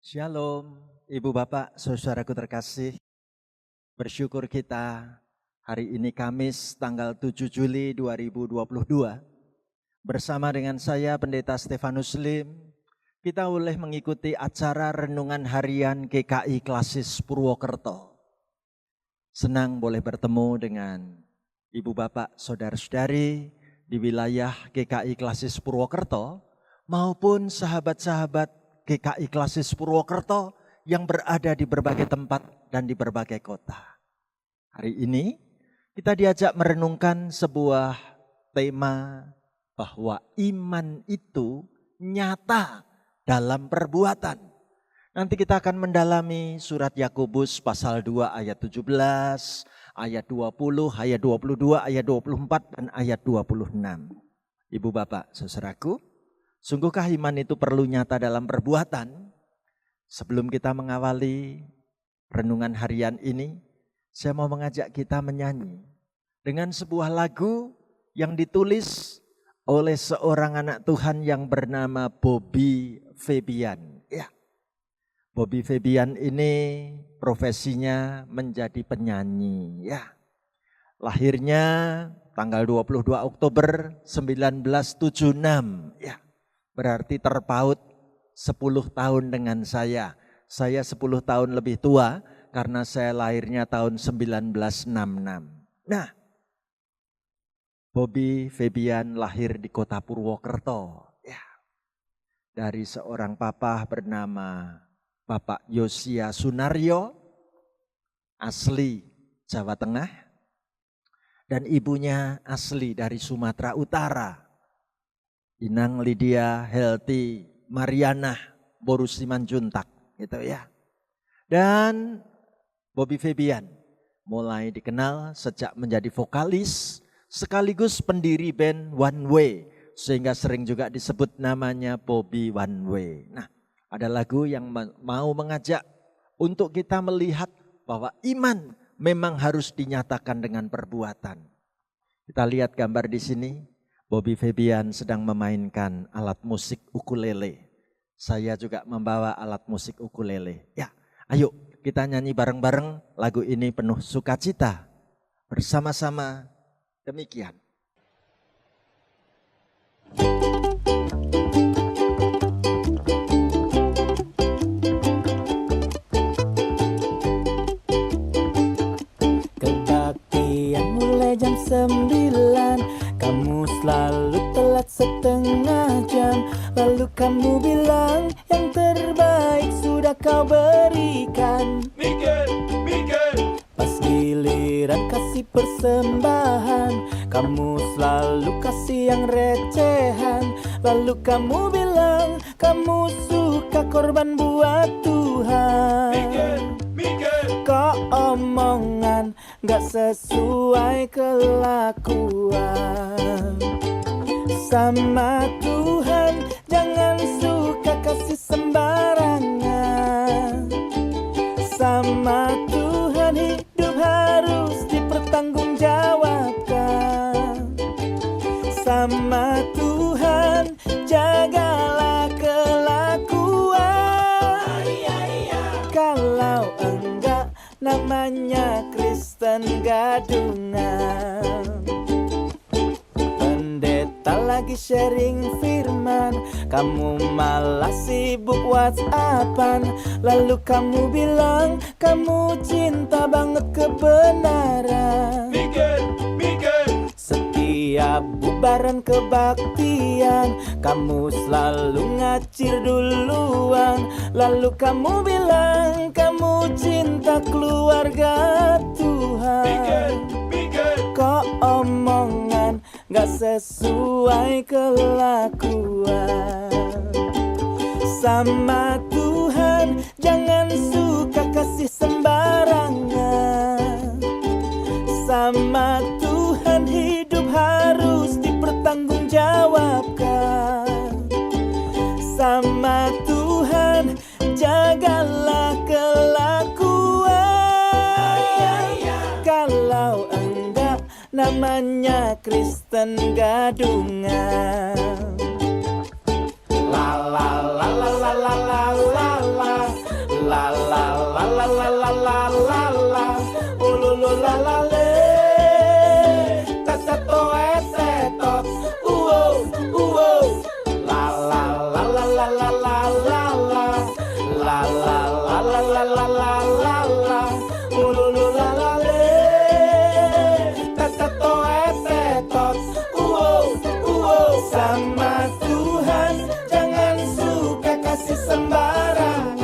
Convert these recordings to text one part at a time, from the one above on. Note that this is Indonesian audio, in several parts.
Shalom, Ibu Bapak, saudaraku terkasih. Bersyukur kita hari ini Kamis tanggal 7 Juli 2022. Bersama dengan saya Pendeta Stefanus Lim, kita boleh mengikuti acara Renungan Harian GKI Klasis Purwokerto. Senang boleh bertemu dengan Ibu Bapak, saudara-saudari di wilayah GKI Klasis Purwokerto maupun sahabat-sahabat GKI Klasis Purwokerto yang berada di berbagai tempat dan di berbagai kota. Hari ini kita diajak merenungkan sebuah tema bahwa iman itu nyata dalam perbuatan. Nanti kita akan mendalami surat Yakobus pasal 2 ayat 17, ayat 20, ayat 22, ayat 24, dan ayat 26. Ibu Bapak, saudaraku, sungguhkah iman itu perlu nyata dalam perbuatan? Sebelum kita mengawali renungan harian ini, saya mau mengajak kita menyanyi dengan sebuah lagu yang ditulis oleh seorang anak Tuhan yang bernama Bobby Febian. Ya, Bobby Febian ini profesinya menjadi penyanyi. Ya, lahirnya tanggal 22 Oktober 1976. Ya. Berarti terpaut 10 tahun dengan saya. Saya 10 tahun lebih tua karena saya lahirnya tahun 1966. Nah, Bobby Febian lahir di kota Purwokerto. Ya. Dari seorang papa bernama Bapak Yosia Sunaryo, asli Jawa Tengah. Dan ibunya asli dari Sumatera Utara. Inang Lydia Helti Mariana Boru Simanjuntak gitu ya. Dan Bobby Febian mulai dikenal sejak menjadi vokalis sekaligus pendiri band One Way, sehingga sering juga disebut namanya Bobby One Way. Nah, ada lagu yang mau mengajak untuk kita melihat bahwa iman memang harus dinyatakan dengan perbuatan. Kita lihat gambar di sini. Bobby Febian sedang memainkan alat musik ukulele. Saya juga membawa alat musik ukulele. Ya, ayo kita nyanyi bareng-bareng lagu ini penuh sukacita. Bersama-sama demikian. Kebaktian mulai jam 9. Kamu selalu telat setengah jam. Lalu kamu bilang yang terbaik sudah kau berikan. Mikir. Pas giliran kasih persembahan, kamu selalu kasih yang recehan. Lalu kamu bilang kamu suka korban buat Tuhan. Mikir. Kok omongan gak sesuai kelakuan. Sama Tuhan jangan suka kasih sembarangan. Sama Tuhan hidup harus dipertanggungjawabkan. Sama Tuhan jagalah kelakuan. Kalau enggak namanya Kristen gadungan. Pendeta lagi sharing firman, kamu malah sibuk WhatsAppan. Lalu kamu bilang kamu cinta banget kebenaran. Mikir. Setiap bubaran kebaktian, kamu selalu ngacir duluan. Lalu kamu bilang kamu cinta keluarga Tuhan. Mikir. Kok omongan gak sesuai kelakuan. Sama Tuhan jangan suka kasih sembarangan. Sama Tuhan hidup harus dipertanggungjawabkan. Sama Tuhan jagalah kelakuan. Kalau enggak namanya Kristen gadungan. La la la la la la la la la. la la la la la, ululu la la le, teteto etetot, la la la la la la la la la, la la la la la la la la la, ululu la la le, teteto etetot, sama Tuhan jangan suka kasih sembarangan.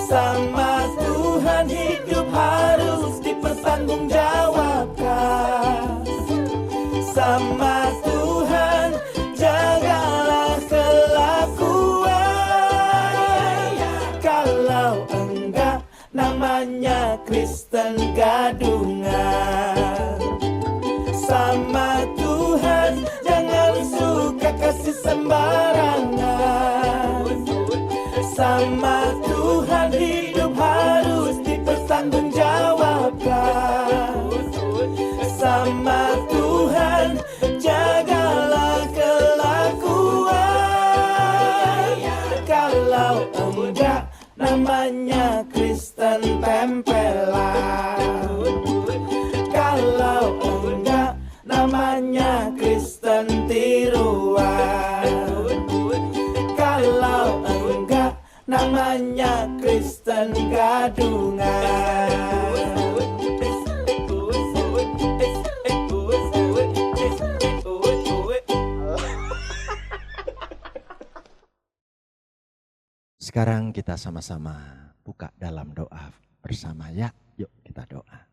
Sama Tuhan hidup harus dipertanggungjawabkan. Sama Tuhan jagalah kelakuan. Kalau enggak namanya Kristen gadungan. Sama Tuhan jangan suka kasih sembarangan. Sama Tuhan hidup harus dipertanggungjawabkan. Sama Tuhan jagalah kelakuan. Kalau enggak namanya Kristen tempelan. Kalau enggak namanya Kristen tiruan. Kalau enggak namanya Kristen gadungan. Sekarang kita sama-sama buka dalam doa bersama ya. Yuk kita doa.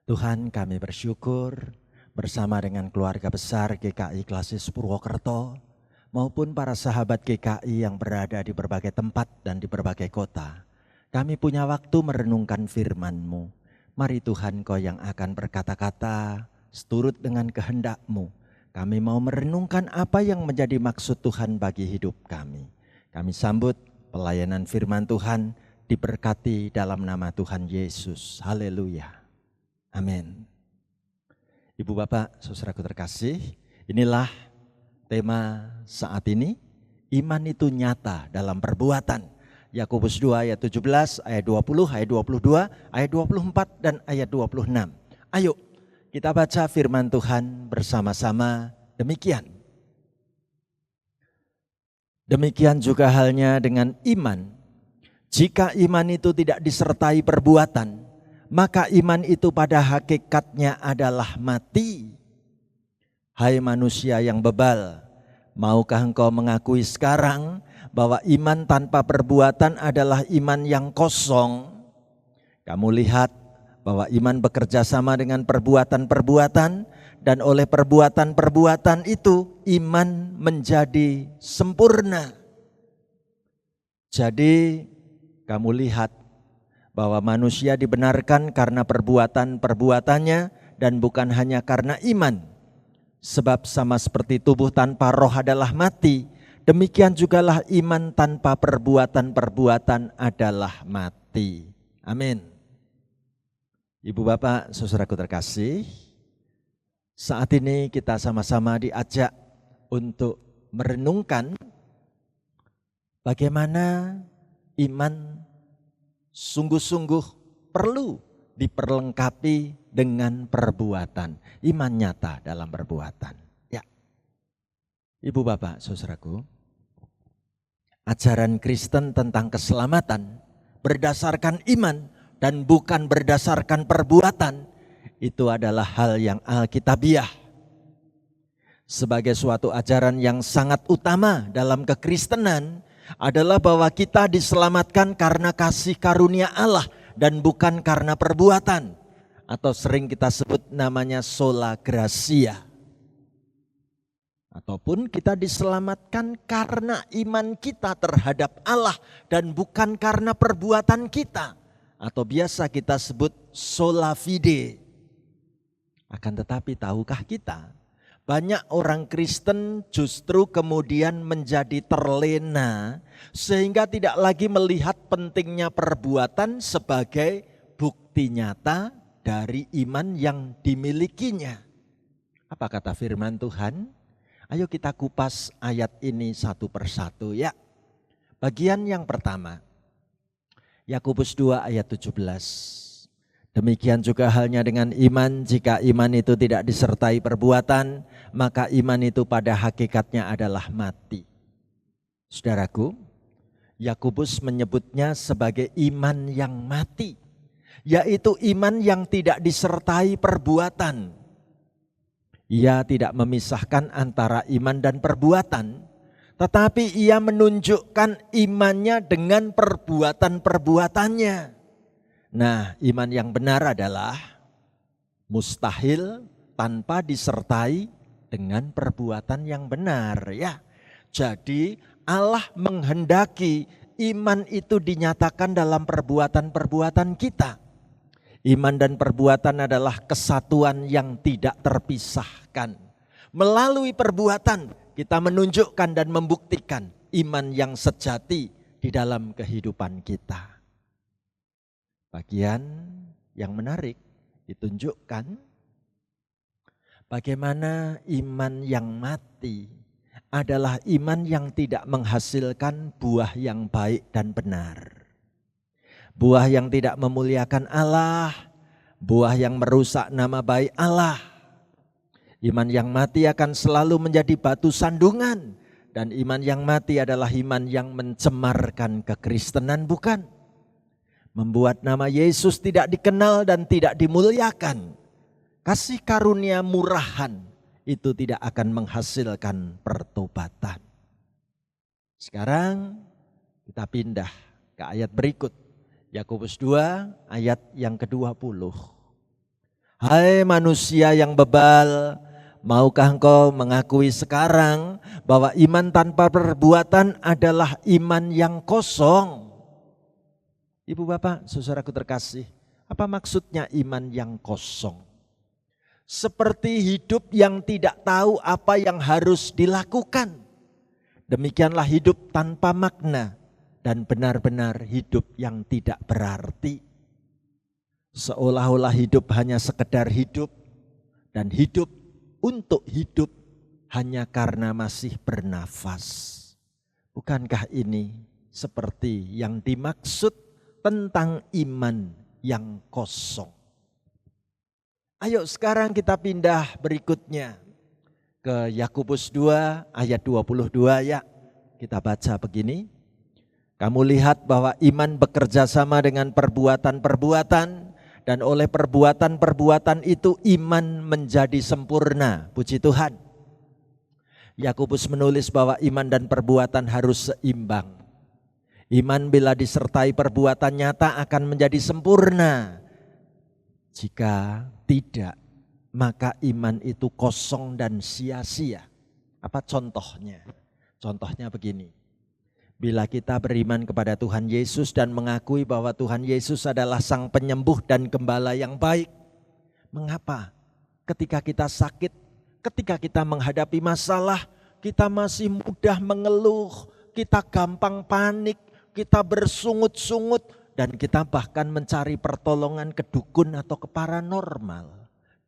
Tuhan, kami bersyukur bersama dengan keluarga besar GKI Klasis Purwokerto maupun para sahabat GKI yang berada di berbagai tempat dan di berbagai kota. Kami punya waktu merenungkan firman-Mu. Mari Tuhan, Kau yang akan berkata-kata seturut dengan kehendak-Mu. Kami mau merenungkan apa yang menjadi maksud Tuhan bagi hidup kami. Kami sambut pelayanan firman Tuhan, diberkati dalam nama Tuhan Yesus. Haleluya. Amin. Ibu bapak, saudaraku terkasih, inilah tema saat ini. Iman itu nyata dalam perbuatan. Yakobus 2 ayat 17, ayat 20, ayat 22, ayat 24, dan ayat 26. Ayo kita baca firman Tuhan bersama-sama demikian. Demikian juga halnya dengan iman. Jika iman itu tidak disertai perbuatan, maka iman itu pada hakikatnya adalah mati. Hai manusia yang bebal, maukah engkau mengakui sekarang bahwa iman tanpa perbuatan adalah iman yang kosong? Kamu lihat bahwa iman bekerja sama dengan perbuatan-perbuatan, dan oleh perbuatan-perbuatan itu iman menjadi sempurna. Jadi kamu lihat bahwa manusia dibenarkan karena perbuatan-perbuatannya dan bukan hanya karena iman. Sebab sama seperti tubuh tanpa roh adalah mati, demikian jugalah iman tanpa perbuatan-perbuatan adalah mati. Amin. Ibu bapak, saudaraku terkasih, saat ini kita sama-sama diajak untuk merenungkan bagaimana iman sungguh-sungguh perlu diperlengkapi dengan perbuatan. Iman nyata dalam perbuatan. Ya, ibu bapak, saudaraku, ajaran Kristen tentang keselamatan berdasarkan iman dan bukan berdasarkan perbuatan, itu adalah hal yang alkitabiah. Sebagai suatu ajaran yang sangat utama dalam kekristenan adalah bahwa kita diselamatkan karena kasih karunia Allah dan bukan karena perbuatan, atau sering kita sebut namanya sola gratia. Ataupun kita diselamatkan karena iman kita terhadap Allah dan bukan karena perbuatan kita, atau biasa kita sebut sola fide. Akan tetapi tahukah kita, banyak orang Kristen justru kemudian menjadi terlena sehingga tidak lagi melihat pentingnya perbuatan sebagai bukti nyata dari iman yang dimilikinya. Apa kata firman Tuhan? Ayo kita kupas ayat ini satu persatu ya. Bagian yang pertama, Yakobus 2 ayat 17. Demikian juga halnya dengan iman, jika iman itu tidak disertai perbuatan, maka iman itu pada hakikatnya adalah mati. Saudaraku, Yakobus menyebutnya sebagai iman yang mati, yaitu iman yang tidak disertai perbuatan. Ia tidak memisahkan antara iman dan perbuatan, tetapi ia menunjukkan imannya dengan perbuatan-perbuatannya. Nah, iman yang benar adalah mustahil tanpa disertai dengan perbuatan yang benar, ya. Jadi Allah menghendaki iman itu dinyatakan dalam perbuatan-perbuatan kita. Iman dan perbuatan adalah kesatuan yang tidak terpisahkan. Melalui perbuatan kita menunjukkan dan membuktikan iman yang sejati di dalam kehidupan kita. Bagian yang menarik ditunjukkan bagaimana iman yang mati adalah iman yang tidak menghasilkan buah yang baik dan benar. Buah yang tidak memuliakan Allah, buah yang merusak nama baik Allah. Iman yang mati akan selalu menjadi batu sandungan. Dan iman yang mati adalah iman yang mencemarkan kekristenan, bukan? Membuat nama Yesus tidak dikenal dan tidak dimuliakan. Kasih karunia murahan itu tidak akan menghasilkan pertobatan. Sekarang kita pindah ke ayat berikut. Yakobus 2 ayat yang ke-20. Hai manusia yang bebal, maukah engkau mengakui sekarang bahwa iman tanpa perbuatan adalah iman yang kosong? Ibu bapak, saudaraku terkasih, apa maksudnya iman yang kosong? Seperti hidup yang tidak tahu apa yang harus dilakukan. Demikianlah hidup tanpa makna. Dan benar-benar hidup yang tidak berarti. Seolah-olah hidup hanya sekedar hidup. Dan hidup untuk hidup hanya karena masih bernafas. Bukankah ini seperti yang dimaksud tentang iman yang kosong? Ayo sekarang kita pindah berikutnya ke Yakobus 2 ayat 22 ya. Kita baca begini. Kamu lihat bahwa iman bekerja sama dengan perbuatan-perbuatan, dan oleh perbuatan-perbuatan itu iman menjadi sempurna. Puji Tuhan. Yakobus menulis bahwa iman dan perbuatan harus seimbang. Iman bila disertai perbuatan nyata akan menjadi sempurna. Jika tidak, maka iman itu kosong dan sia-sia. Apa contohnya? Contohnya begini. Bila kita beriman kepada Tuhan Yesus dan mengakui bahwa Tuhan Yesus adalah Sang Penyembuh dan Gembala yang baik. Mengapa? Ketika kita sakit, ketika kita menghadapi masalah, kita masih mudah mengeluh, kita gampang panik, kita bersungut-sungut, dan kita bahkan mencari pertolongan ke dukun atau ke paranormal.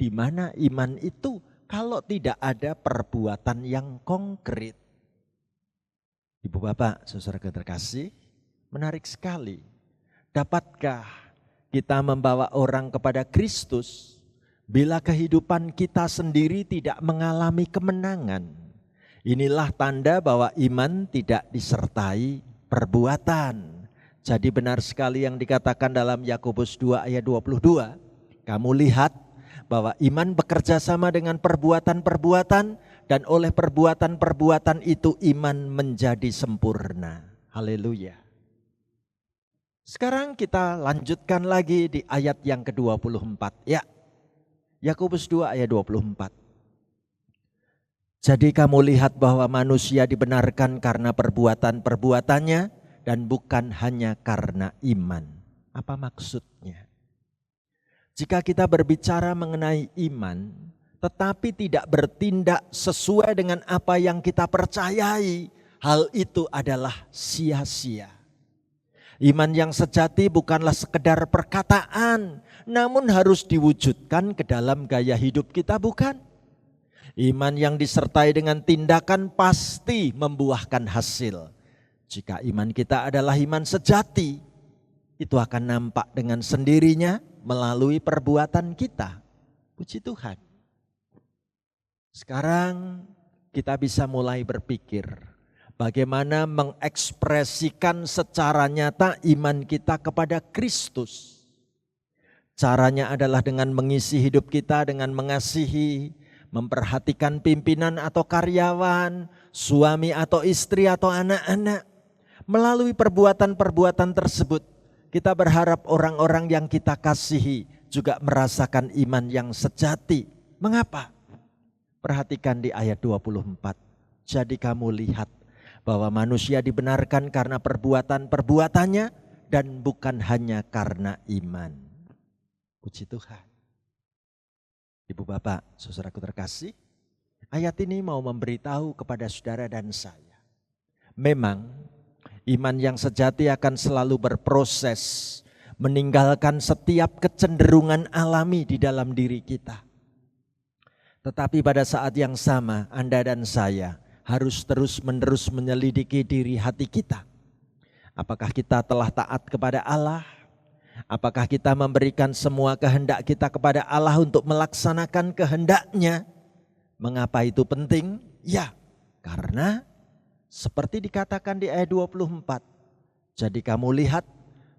Di mana iman itu kalau tidak ada perbuatan yang konkret? Ibu bapak, saudara terkasih, menarik sekali. Dapatkah kita membawa orang kepada Kristus bila kehidupan kita sendiri tidak mengalami kemenangan? Inilah tanda bahwa iman tidak disertai perbuatan. Jadi benar sekali yang dikatakan dalam Yakobus 2 ayat 22. Kamu lihat bahwa iman bekerja sama dengan perbuatan-perbuatan, dan oleh perbuatan-perbuatan itu iman menjadi sempurna. Haleluya. Sekarang kita lanjutkan lagi di ayat yang ke-24. Ya, Yakobus 2 ayat 24. Jadi kamu lihat bahwa manusia dibenarkan karena perbuatan-perbuatannya dan bukan hanya karena iman. Apa maksudnya? Jika kita berbicara mengenai iman, tetapi tidak bertindak sesuai dengan apa yang kita percayai, hal itu adalah sia-sia. Iman yang sejati bukanlah sekedar perkataan, namun harus diwujudkan ke dalam gaya hidup kita, bukan? Iman yang disertai dengan tindakan pasti membuahkan hasil. Jika iman kita adalah iman sejati, itu akan nampak dengan sendirinya melalui perbuatan kita. Puji Tuhan. Sekarang kita bisa mulai berpikir bagaimana mengekspresikan secara nyata iman kita kepada Kristus. Caranya adalah dengan mengisi hidup kita dengan mengasihi, memperhatikan pimpinan atau karyawan, suami atau istri atau anak-anak. Melalui perbuatan-perbuatan tersebut, kita berharap orang-orang yang kita kasihi juga merasakan iman yang sejati. Mengapa? Perhatikan di ayat 24. Jadi kamu lihat bahwa manusia dibenarkan karena perbuatan-perbuatannya dan bukan hanya karena iman. Puji Tuhan. Ibu bapak, saudaraku terkasih, ayat ini mau memberitahu kepada saudara dan saya. Memang iman yang sejati akan selalu berproses, meninggalkan setiap kecenderungan alami di dalam diri kita. Tetapi pada saat yang sama, Anda dan saya harus terus-menerus menyelidiki diri hati kita. Apakah kita telah taat kepada Allah? Apakah kita memberikan semua kehendak kita kepada Allah untuk melaksanakan kehendaknya? Mengapa itu penting? Ya, karena seperti dikatakan di ayat 24. Jadi kamu lihat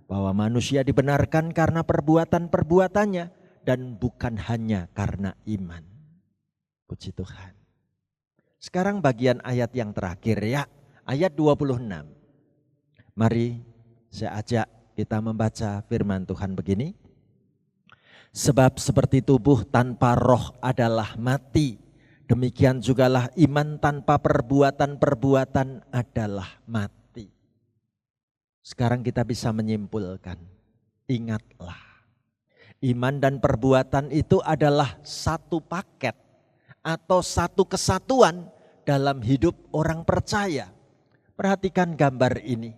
bahwa manusia dibenarkan karena perbuatan-perbuatannya dan bukan hanya karena iman. Puji Tuhan. Sekarang bagian ayat yang terakhir ya, ayat 26. Mari saya ajak kita membaca firman Tuhan begini. Sebab seperti tubuh tanpa roh adalah mati, demikian jugalah iman tanpa perbuatan-perbuatan adalah mati. Sekarang kita bisa menyimpulkan, ingatlah, iman dan perbuatan itu adalah satu paket atau satu kesatuan dalam hidup orang percaya. Perhatikan gambar ini.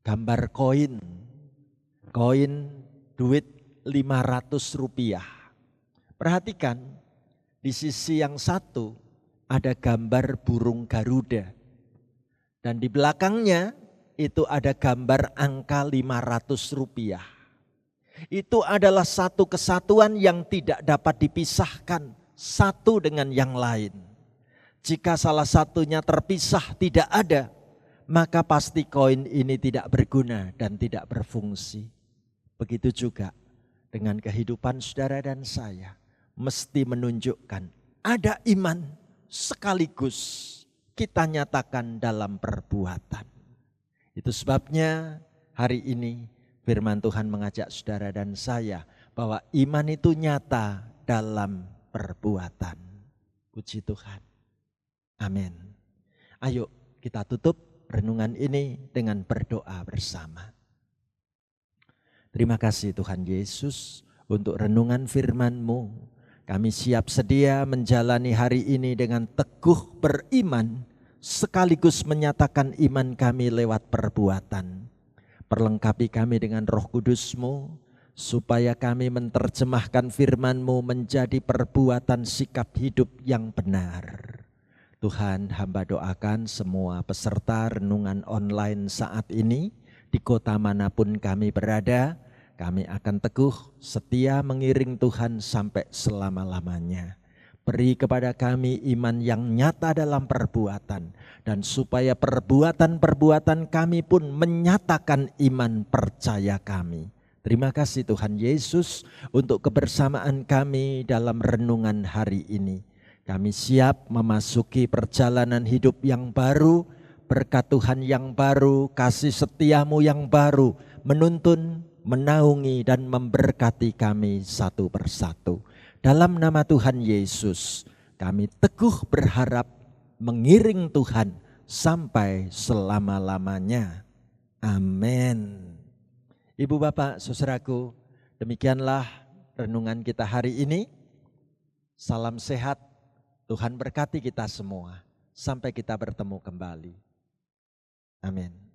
Gambar koin duit 500 rupiah. Perhatikan di sisi yang satu ada gambar burung Garuda. Dan di belakangnya itu ada gambar angka 500 rupiah. Itu adalah satu kesatuan yang tidak dapat dipisahkan satu dengan yang lain. Jika salah satunya terpisah tidak ada, maka pasti koin ini tidak berguna dan tidak berfungsi. Begitu juga dengan kehidupan saudara dan saya. Mesti menunjukkan ada iman sekaligus kita nyatakan dalam perbuatan. Itu sebabnya hari ini firman Tuhan mengajak saudara dan saya bahwa iman itu nyata dalam perbuatan. Puji Tuhan. Amin. Ayo kita tutup renungan ini dengan berdoa bersama. Terima kasih Tuhan Yesus untuk renungan firman-Mu. Kami siap sedia menjalani hari ini dengan teguh beriman, sekaligus menyatakan iman kami lewat perbuatan. Perlengkapi kami dengan Roh Kudus-Mu, supaya kami menerjemahkan firman-Mu menjadi perbuatan sikap hidup yang benar. Tuhan, hamba doakan semua peserta renungan online saat ini, di kota manapun kami berada, kami akan teguh setia mengiring Tuhan sampai selama-lamanya. Beri kepada kami iman yang nyata dalam perbuatan, dan supaya perbuatan-perbuatan kami pun menyatakan iman percaya kami. Terima kasih Tuhan Yesus untuk kebersamaan kami dalam renungan hari ini. Kami siap memasuki perjalanan hidup yang baru, berkat Tuhan yang baru, kasih setia-Mu yang baru, menuntun, menaungi dan memberkati kami satu persatu. Dalam nama Tuhan Yesus, kami teguh berharap mengiring Tuhan sampai selama-lamanya. Amin. Ibu bapak, saudaraku, demikianlah renungan kita hari ini. Salam sehat. Tuhan berkati kita semua sampai kita bertemu kembali. Amin.